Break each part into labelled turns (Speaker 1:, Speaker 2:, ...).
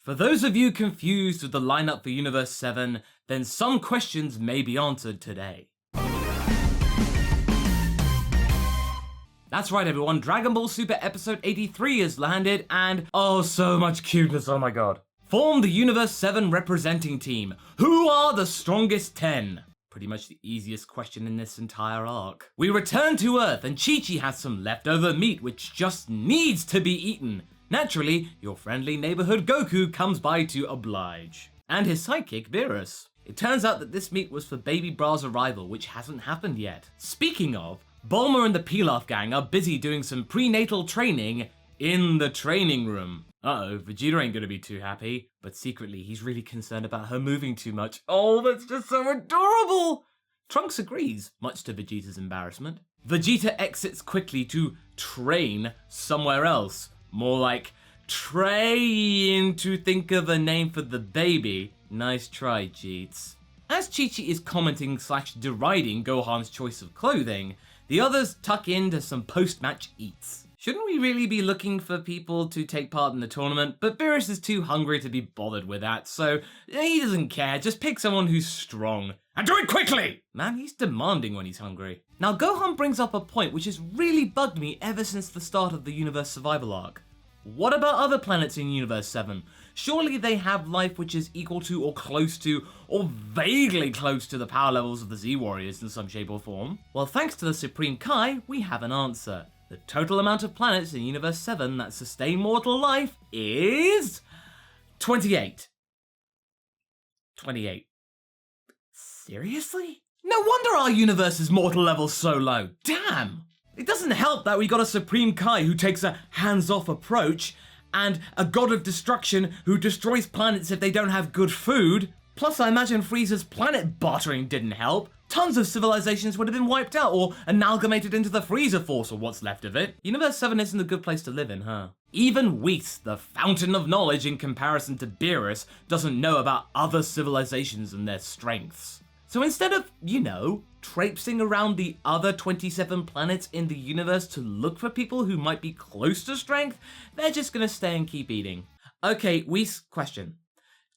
Speaker 1: For those of you confused with the lineup for Universe 7, then some questions may be answered today. That's right everyone, Dragon Ball Super episode 83 has landed and oh so much cuteness, oh my god. Form the Universe 7 representing team. Who are the strongest 10? Pretty much the easiest question in this entire arc. We return to Earth and Chi-Chi has some leftover meat which just needs to be eaten. Naturally, your friendly neighborhood Goku comes by to oblige. And his sidekick Beerus. It turns out that this meet was for Baby Bra's arrival, which hasn't happened yet. Speaking of, Bulma and the Pilaf gang are busy doing some prenatal training in the training room. Uh-oh, Vegeta ain't gonna be too happy, but secretly he's really concerned about her moving too much. Oh, that's just so adorable! Trunks agrees, much to Vegeta's embarrassment. Vegeta exits quickly to train somewhere else. More like, train to think of a name for the baby. Nice try, Jeets. As Chi-Chi is commenting / deriding Gohan's choice of clothing, the others tuck into some post-match eats. Shouldn't we really be looking for people to take part in the tournament? But Beerus is too hungry to be bothered with that, so he doesn't care, just pick someone who's strong. And do it quickly! Man, he's demanding when he's hungry. Now Gohan brings up a point which has really bugged me ever since the start of the Universe Survival arc. What about other planets in Universe 7? Surely they have life which is equal to or close to or vaguely close to the power levels of the Z-Warriors in some shape or form? Well, thanks to the Supreme Kai, we have an answer. The total amount of planets in Universe 7 that sustain mortal life is 28. 28. Seriously? No wonder our universe's mortal level's so low. Damn! It doesn't help that we got a Supreme Kai who takes a hands-off approach, and a god of destruction who destroys planets if they don't have good food. Plus I imagine Frieza's planet bartering didn't help. Tons of civilizations would have been wiped out or amalgamated into the Frieza Force or what's left of it. Universe 7 isn't a good place to live in, huh? Even Whis, the fountain of knowledge in comparison to Beerus, doesn't know about other civilizations and their strengths. So instead of, traipsing around the other 27 planets in the universe to look for people who might be close to strength, they're just gonna stay and keep eating. Okay, Whis, question.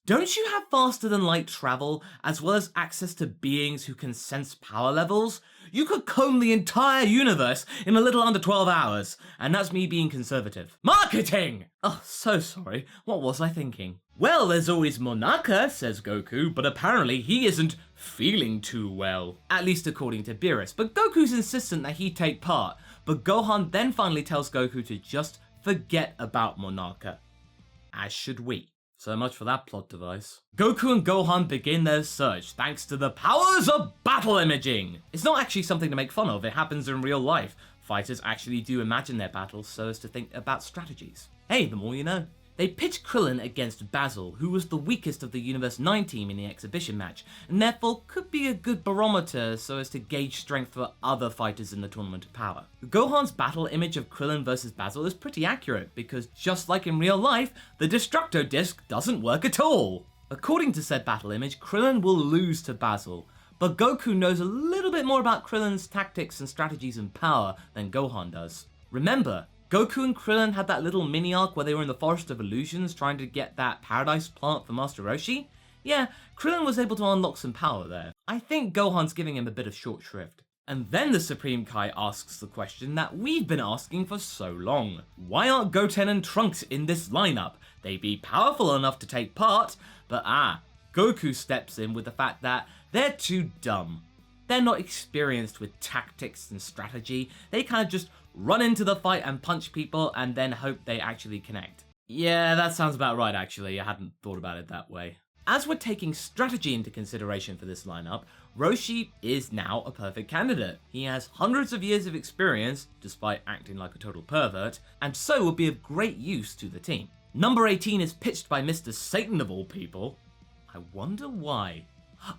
Speaker 1: Don't you have faster than light travel, as well as access to beings who can sense power levels? You could comb the entire universe in a little under 12 hours, and that's me being conservative. Marketing! Oh, so sorry. What was I thinking? Well, there's always Monaka, says Goku, but apparently he isn't feeling too well. At least according to Beerus, but Goku's insistent that he take part. But Gohan then finally tells Goku to just forget about Monaka. As should we. So much for that plot device. Goku and Gohan begin their search thanks to the powers of battle imaging. It's not actually something to make fun of, it happens in real life. Fighters actually do imagine their battles so as to think about strategies. Hey, the more you know. They pitch Krillin against Basil, who was the weakest of the Universe 9 team in the exhibition match, and therefore could be a good barometer so as to gauge strength for other fighters in the Tournament of Power. Gohan's battle image of Krillin versus Basil is pretty accurate, because just like in real life, the Destructo Disc doesn't work at all. According to said battle image, Krillin will lose to Basil, but Goku knows a little bit more about Krillin's tactics and strategies and power than Gohan does. Remember, Goku and Krillin had that little mini arc where they were in the Forest of Illusions trying to get that paradise plant for Master Roshi? Yeah, Krillin was able to unlock some power there. I think Gohan's giving him a bit of short shrift. And then the Supreme Kai asks the question that we've been asking for so long. Why aren't Goten and Trunks in this lineup? They'd be powerful enough to take part, but Goku steps in with the fact that they're too dumb. They're not experienced with tactics and strategy, they kind of just run into the fight and punch people and then hope they actually connect. Yeah, that sounds about right actually, I hadn't thought about it that way. As we're taking strategy into consideration for this lineup, Roshi is now a perfect candidate. He has hundreds of years of experience, despite acting like a total pervert, and so would be of great use to the team. Number 18 is pitched by Mr. Satan of all people. I wonder why.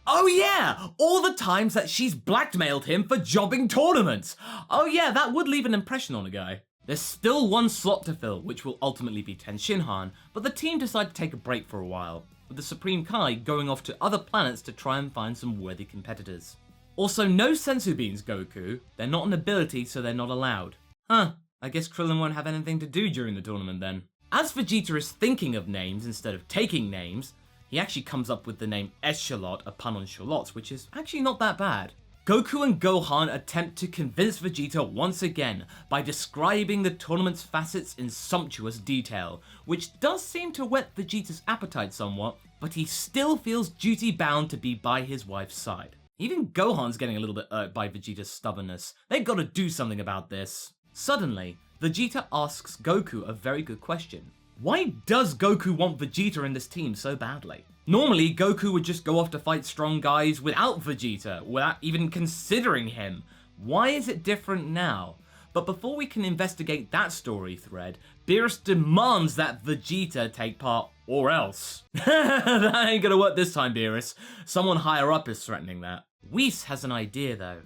Speaker 1: Oh yeah, all the times that she's blackmailed him for jobbing tournaments. Oh yeah, that would leave an impression on a guy. There's still one slot to fill, which will ultimately be Ten Shinhan, but the team decided to take a break for a while, with the Supreme Kai going off to other planets to try and find some worthy competitors. Also, no sensu beans, Goku. They're not an ability, so they're not allowed. Huh, I guess Krillin won't have anything to do during the tournament then. As Vegeta is thinking of names instead of taking names, he actually comes up with the name Eschalot, a pun on shallots, which is actually not that bad. Goku and Gohan attempt to convince Vegeta once again by describing the tournament's facets in sumptuous detail, which does seem to whet Vegeta's appetite somewhat, but he still feels duty-bound to be by his wife's side. Even Gohan's getting a little bit irked by Vegeta's stubbornness. They've got to do something about this. Suddenly, Vegeta asks Goku a very good question. Why does Goku want Vegeta in this team so badly? Normally, Goku would just go off to fight strong guys without Vegeta, without even considering him. Why is it different now? But before we can investigate that story thread, Beerus demands that Vegeta take part, or else. That ain't gonna work this time, Beerus. Someone higher up is threatening that. Whis has an idea though.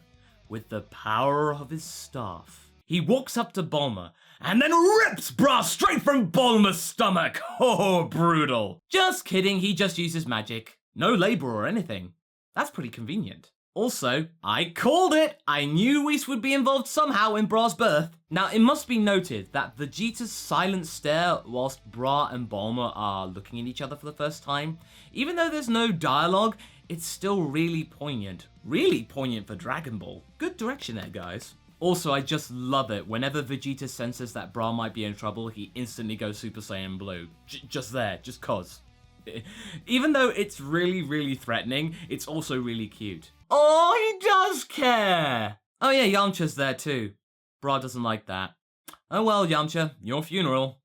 Speaker 1: With the power of his staff, he walks up to Bulma and then rips Bra straight from Bulma's stomach. Oh, brutal. Just kidding, he just uses magic. No labor or anything. That's pretty convenient. Also, I called it! I knew Whis would be involved somehow in Bra's birth. Now, it must be noted that Vegeta's silent stare whilst Bra and Bulma are looking at each other for the first time, even though there's no dialogue, it's still really poignant. Really poignant for Dragon Ball. Good direction there, guys. Also, I just love it. Whenever Vegeta senses that Bra might be in trouble, he instantly goes Super Saiyan Blue. Just there, just cause. Even though it's really, really threatening, it's also really cute. Oh, he does care! Oh yeah, Yamcha's there too. Bra doesn't like that. Oh well, Yamcha, your funeral.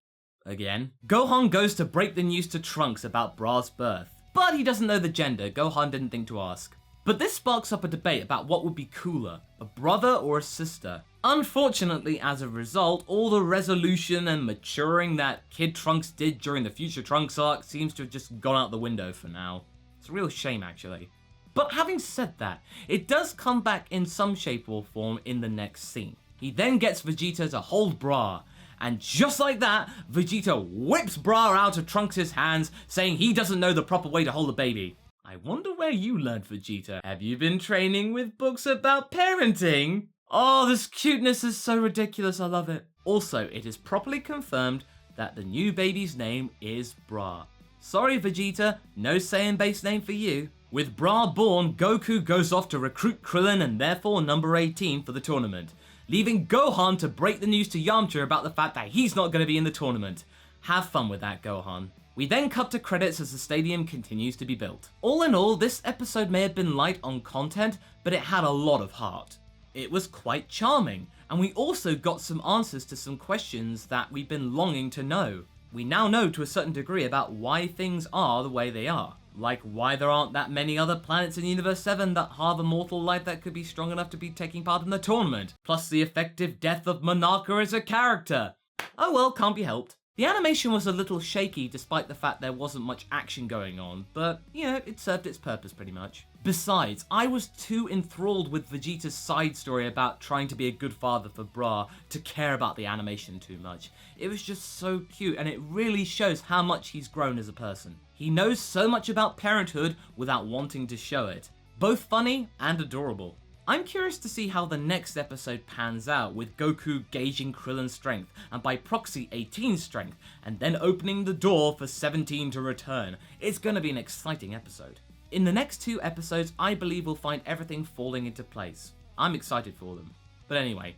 Speaker 1: Again. Gohan goes to break the news to Trunks about Bra's birth. But he doesn't know the gender, Gohan didn't think to ask. But this sparks up a debate about what would be cooler, a brother or a sister. Unfortunately, as a result, all the resolution and maturing that Kid Trunks did during the Future Trunks arc seems to have just gone out the window for now. It's a real shame, actually. But having said that, it does come back in some shape or form in the next scene. He then gets Vegeta to hold Bra, and just like that, Vegeta whips Bra out of Trunks' hands, saying he doesn't know the proper way to hold a baby. I wonder where you learned, Vegeta. Have you been training with books about parenting? Oh, this cuteness is so ridiculous, I love it. Also, it is properly confirmed that the new baby's name is Bra. Sorry, Vegeta, no Saiyan-based name for you. With Bra born, Goku goes off to recruit Krillin and therefore number 18 for the tournament, leaving Gohan to break the news to Yamcha about the fact that he's not going to be in the tournament. Have fun with that, Gohan. We then cut to credits as the stadium continues to be built. All in all, this episode may have been light on content, but it had a lot of heart. It was quite charming, and we also got some answers to some questions that we've been longing to know. We now know to a certain degree about why things are the way they are. Like why there aren't that many other planets in Universe 7 that have a mortal life that could be strong enough to be taking part in the tournament. Plus the effective death of Monarca as a character. Oh well, can't be helped. The animation was a little shaky despite the fact there wasn't much action going on, but, you know, it served its purpose pretty much. Besides, I was too enthralled with Vegeta's side story about trying to be a good father for Bra to care about the animation too much. It was just so cute, and it really shows how much he's grown as a person. He knows so much about parenthood without wanting to show it. Both funny and adorable. I'm curious to see how the next episode pans out, with Goku gauging Krillin's strength, and by proxy 18's strength, and then opening the door for 17 to return. It's gonna be an exciting episode. In the next 2 episodes, I believe we'll find everything falling into place. I'm excited for them. But anyway,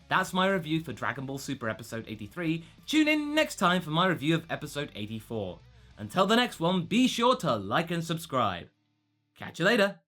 Speaker 1: that's my review for Dragon Ball Super Episode 83. Tune in next time for my review of Episode 84. Until the next one, be sure to like and subscribe. Catch you later!